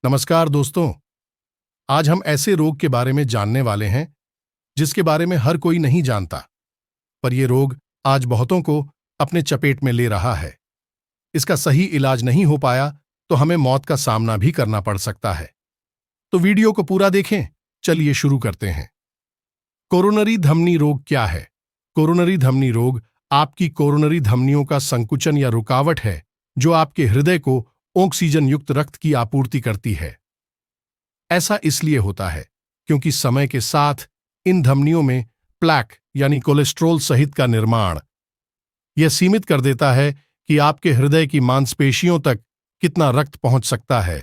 नमस्कार दोस्तों। आज हम ऐसे रोग के बारे में जानने वाले हैं जिसके बारे में हर कोई नहीं जानता, पर यह रोग आज बहुतों को अपने चपेट में ले रहा है। इसका सही इलाज नहीं हो पाया तो हमें मौत का सामना भी करना पड़ सकता है। तो वीडियो को पूरा देखें। चलिए शुरू करते हैं। कोरोनरी धमनी रोग क्या है? कोरोनरी धमनी रोग आपकी कोरोनरी धमनियों का संकुचन या रुकावट है जो आपके हृदय को ऑक्सीजन युक्त रक्त की आपूर्ति करती है। ऐसा इसलिए होता है क्योंकि समय के साथ इन धमनियों में प्लैक यानी कोलेस्ट्रॉल सहित का निर्माण यह सीमित कर देता है कि आपके हृदय की मांसपेशियों तक कितना रक्त पहुंच सकता है।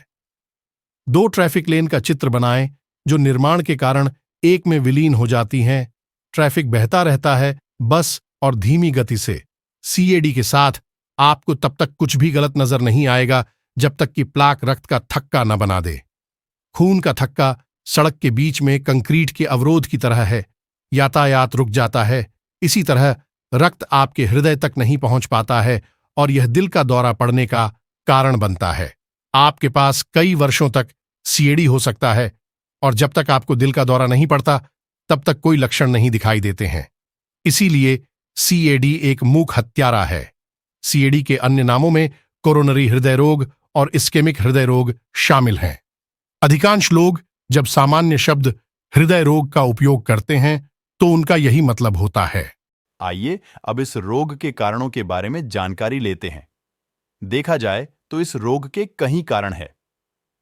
दो ट्रैफिक लेन का चित्र बनाएं जो निर्माण के कारण एक में विलीन हो जाती हैं। ट्रैफिक बहता रहता है बस और धीमी गति से। सीएडी के साथ आपको तब तक कुछ भी गलत नजर नहीं आएगा जब तक कि प्लाक रक्त का थक्का न बना दे। खून का थक्का सड़क के बीच में कंक्रीट के अवरोध की तरह है। यातायात रुक जाता है। इसी तरह रक्त आपके हृदय तक नहीं पहुंच पाता है और यह दिल का दौरा पड़ने का कारण बनता है। आपके पास कई वर्षों तक सीएडी हो सकता है और जब तक आपको दिल का दौरा नहीं पड़ता तब तक कोई लक्षण नहीं दिखाई देते हैं। इसीलिए सीएडी एक मूक हत्यारा है। सीएडी के अन्य नामों में कोरोनरी हृदय रोग और इस्केमिक हृदय रोग शामिल हैं। अधिकांश लोग जब सामान्य शब्द हृदय रोग का उपयोग करते हैं तो उनका यही मतलब होता है। आइए अब इस रोग के कारणों के बारे में जानकारी लेते हैं। देखा जाए तो इस रोग के कई कारण हैं,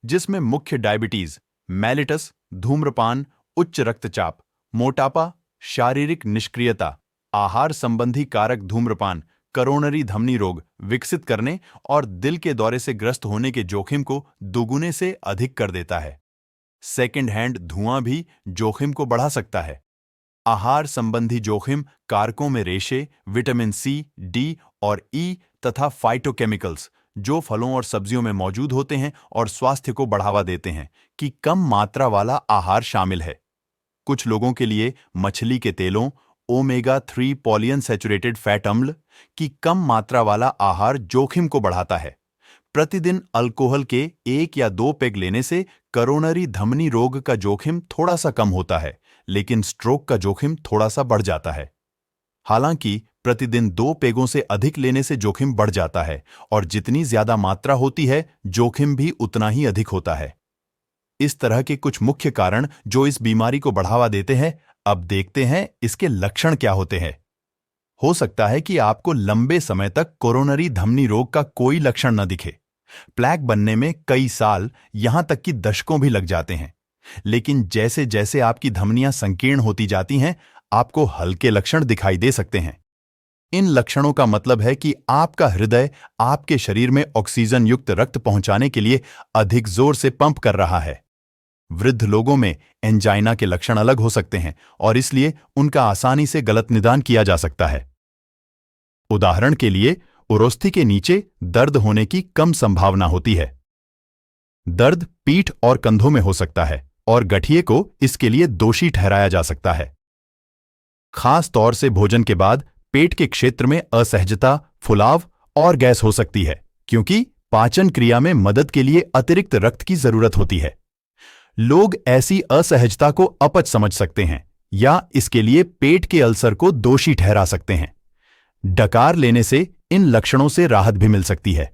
जिसमें मुख्य डायबिटीज, मेलिटस, धूम्रपान, उच्च रक्तचाप, मोटापा, शारीरिक निष्क्रियता, आहार संबंधी कारक, धूम्रपान कोरोनरी धमनी रोग विकसित करने और दिल के दौरे से ग्रस्त होने के जोखिम को दोगुने से अधिक कर देता है। सेकेंड हैंड धुआं भी जोखिम को बढ़ा सकता है। आहार संबंधी जोखिम कारकों में रेशे, विटामिन सी, डी और ई तथा फाइटोकेमिकल्स जो फलों और सब्जियों में मौजूद होते हैं और स्वास्थ्य को बढ़ावा देते हैं कि कम मात्रा वाला आहार शामिल है। कुछ लोगों के लिए मछली के तेलों, ओमेगा 3 पॉलीअनसैचुरेटेड फैट अम्ल की कम मात्रा वाला आहार जोखिम को बढ़ाता है। प्रतिदिन अल्कोहल के 1 या 2 पेग लेने से कोरोनरी धमनी रोग का जोखिम थोड़ा सा कम होता है, लेकिन स्ट्रोक का जोखिम थोड़ा सा बढ़ जाता है। हालांकि प्रतिदिन 2 पेगों से अधिक लेने से जोखिम बढ़ जाता है और जितनी ज्यादा मात्रा होती है जोखिम भी उतना ही अधिक होता है। इस तरह के कुछ मुख्य कारण जो इस बीमारी को बढ़ावा देते हैं। अब देखते हैं इसके लक्षण क्या होते हैं। हो सकता है कि आपको लंबे समय तक कोरोनरी धमनी रोग का कोई लक्षण न दिखे। प्लैक बनने में कई साल, यहां तक कि दशकों भी लग जाते हैं। लेकिन जैसे जैसे आपकी धमनियां संकीर्ण होती जाती हैं, आपको हल्के लक्षण दिखाई दे सकते हैं। इन लक्षणों का मतलब है कि आपका हृदय आपके शरीर में ऑक्सीजन युक्त रक्त पहुंचाने के लिए अधिक जोर से पंप कर रहा है। वृद्ध लोगों में एंजाइना के लक्षण अलग हो सकते हैं और इसलिए उनका आसानी से गलत निदान किया जा सकता है। उदाहरण के लिए, उरोस्थि के नीचे दर्द होने की कम संभावना होती है। दर्द पीठ और कंधों में हो सकता है और गठिए को इसके लिए दोषी ठहराया जा सकता है। खास तौर से भोजन के बाद पेट के क्षेत्र में असहजता, फुलाव और गैस हो सकती है, क्योंकि पाचन क्रिया में मदद के लिए अतिरिक्त रक्त की जरूरत होती है। लोग ऐसी असहजता को अपच समझ सकते हैं या इसके लिए पेट के अल्सर को दोषी ठहरा सकते हैं। डकार लेने से इन लक्षणों से राहत भी मिल सकती है।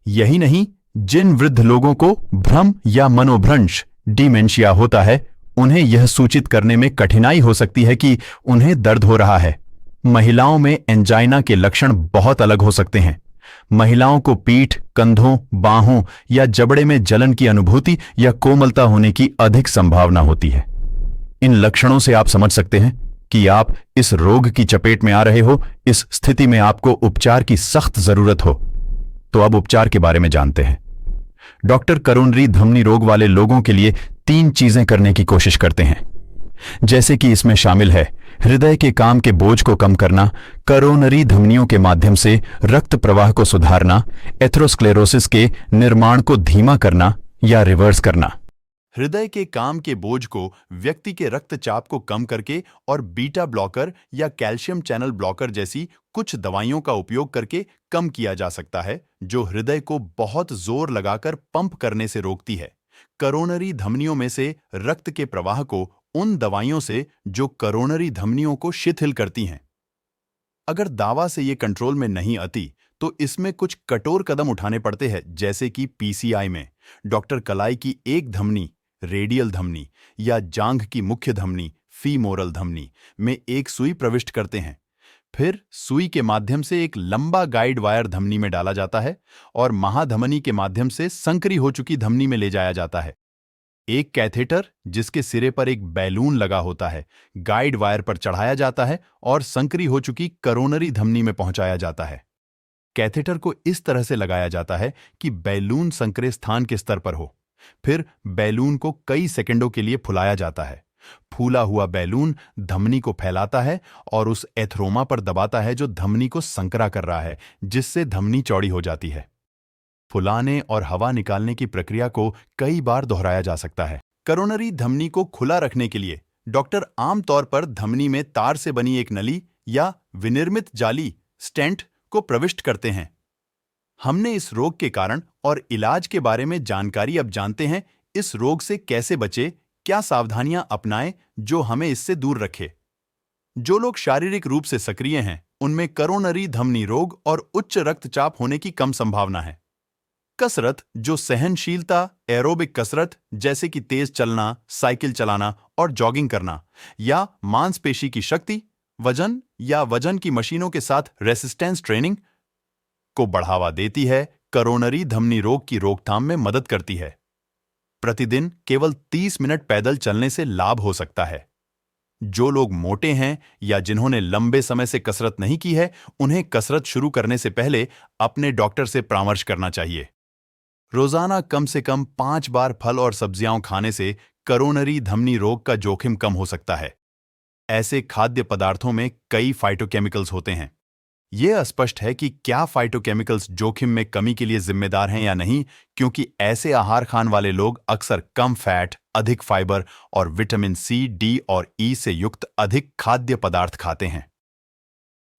यही नहीं, जिन वृद्ध लोगों को भ्रम या मनोभ्रंश, डिमेंशिया होता है, उन्हें यह सूचित करने में कठिनाई हो सकती है कि उन्हें दर्द हो रहा है। महिलाओं में एंजाइना के लक्षण बहुत अलग हो सकते हैं। महिलाओं को पीठ, कंधों, बाहों या जबड़े में जलन की अनुभूति या कोमलता होने की अधिक संभावना होती है। इन लक्षणों से आप समझ सकते हैं कि आप इस रोग की चपेट में आ रहे हो। इस स्थिति में आपको उपचार की सख्त जरूरत हो। तो अब उपचार के बारे में जानते हैं। डॉक्टर कोरोनरी धमनी रोग वाले लोगों के लिए 3 चीजें करने की कोशिश करते हैं, जैसे कि इसमें शामिल है हृदय के काम के बोझ को कम करना, कोरोनरी धमनियों के माध्यम से रक्त प्रवाह को सुधारना, एथेरोस्क्लेरोसिस के निर्माण को धीमा करना या रिवर्स करना। हृदय के काम के बोझ को व्यक्ति के रक्तचाप को कम करके और बीटा ब्लॉकर या कैल्शियम चैनल ब्लॉकर जैसी कुछ दवाइयों का उपयोग करके कम किया जा सकता है, जो हृदय को बहुत जोर लगाकर पंप करने से रोकती है, करोनरी धमनियों में से रक्त के प्रवाह को उन दवाइयों से जो करोनरी धमनियों को शिथिल करती हैं। अगर दवा से ये कंट्रोल में नहीं आती तो इसमें कुछ कठोर कदम उठाने पड़ते हैं, जैसे कि पीसीआई में डॉक्टर कलाई की एक धमनी, रेडियल धमनी, या जांघ की मुख्य धमनी, फीमोरल धमनी में एक सुई प्रविष्ट करते हैं। फिर सुई के माध्यम से एक लंबा गाइड वायर धमनी में डाला जाता है और महाधमनी के माध्यम से संकरी हो चुकी धमनी में ले जाया जाता है। एक कैथेटर, जिसके सिरे पर एक बैलून लगा होता है, गाइड वायर पर चढ़ाया जाता है और संकरी हो चुकी करोनरी धमनी में पहुंचाया जाता है। कैथेटर को इस तरह से लगाया जाता है कि बैलून संकरे स्थान के स्तर पर हो। फिर बैलून को कई सेकंडों के लिए फुलाया जाता है। फूला हुआ बैलून धमनी को फैलाता है और उस एथरोमा पर दबाता है जो धमनी को संकरा कर रहा है, जिससे धमनी चौड़ी हो जाती है। फुलाने और हवा निकालने की प्रक्रिया को कई बार दोहराया जा सकता है। करोनरी धमनी को खुला रखने के लिए डॉक्टर आमतौर पर धमनी में तार से बनी एक नली या विनिर्मित जाली, स्टेंट, को प्रविष्ट करते हैं। हमने इस रोग के कारण और इलाज के बारे में जानकारी अब जानते हैं। इस रोग से कैसे बचे, क्या सावधानियां अपनाएं जो हमें इससे दूर रखे। जो लोग शारीरिक रूप से सक्रिय हैं, उनमें करोनरी धमनी रोग और उच्च रक्तचाप होने की कम संभावना है। कसरत, जो सहनशीलता, एरोबिक कसरत जैसे कि तेज चलना, साइकिल चलाना और जॉगिंग करना, या मांसपेशी की शक्ति, वजन या वजन की मशीनों के साथ रेसिस्टेंस ट्रेनिंग को बढ़ावा देती है, करोनरी धमनी रोग की रोकथाम में मदद करती है। प्रतिदिन केवल 30 मिनट पैदल चलने से लाभ हो सकता है। जो लोग मोटे हैं या जिन्होंने लंबे समय से कसरत नहीं की है, उन्हें कसरत शुरू करने से पहले अपने डॉक्टर से परामर्श करना चाहिए। रोजाना कम से कम 5 बार फल और सब्जियां खाने से करोनरी धमनी रोग का जोखिम कम हो सकता है। ऐसे खाद्य पदार्थों में कई फाइटोकेमिकल्स होते हैं। यह अस्पष्ट है कि क्या फाइटोकेमिकल्स जोखिम में कमी के लिए जिम्मेदार हैं या नहीं, क्योंकि ऐसे आहार खाने वाले लोग अक्सर कम फैट, अधिक फाइबर और विटामिन सी, डी और ई से युक्त अधिक खाद्य पदार्थ खाते हैं।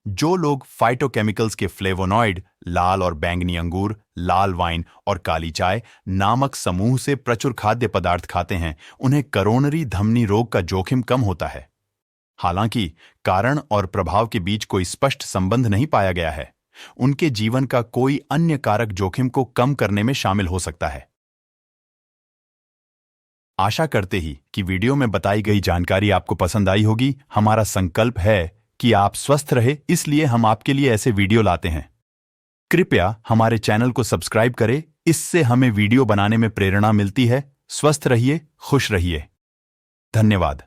जो लोग फाइटोकेमिकल्स के फ्लेवोनॉइड, लाल और बैंगनी अंगूर, लाल वाइन और काली चाय नामक समूह से प्रचुर खाद्य पदार्थ खाते हैं, उन्हें करोनरी धमनी रोग का जोखिम कम होता है। हालांकि कारण और प्रभाव के बीच कोई स्पष्ट संबंध नहीं पाया गया है। उनके जीवन का कोई अन्य कारक जोखिम को कम करने में शामिल हो सकता है। आशा करते ही कि वीडियो में बताई गई जानकारी आपको पसंद आई होगी। हमारा संकल्प है कि आप स्वस्थ रहे, इसलिए हम आपके लिए ऐसे वीडियो लाते हैं। कृपया हमारे चैनल को सब्सक्राइब करें, इससे हमें वीडियो बनाने में प्रेरणा मिलती है। स्वस्थ रहिए, खुश रहिए। धन्यवाद।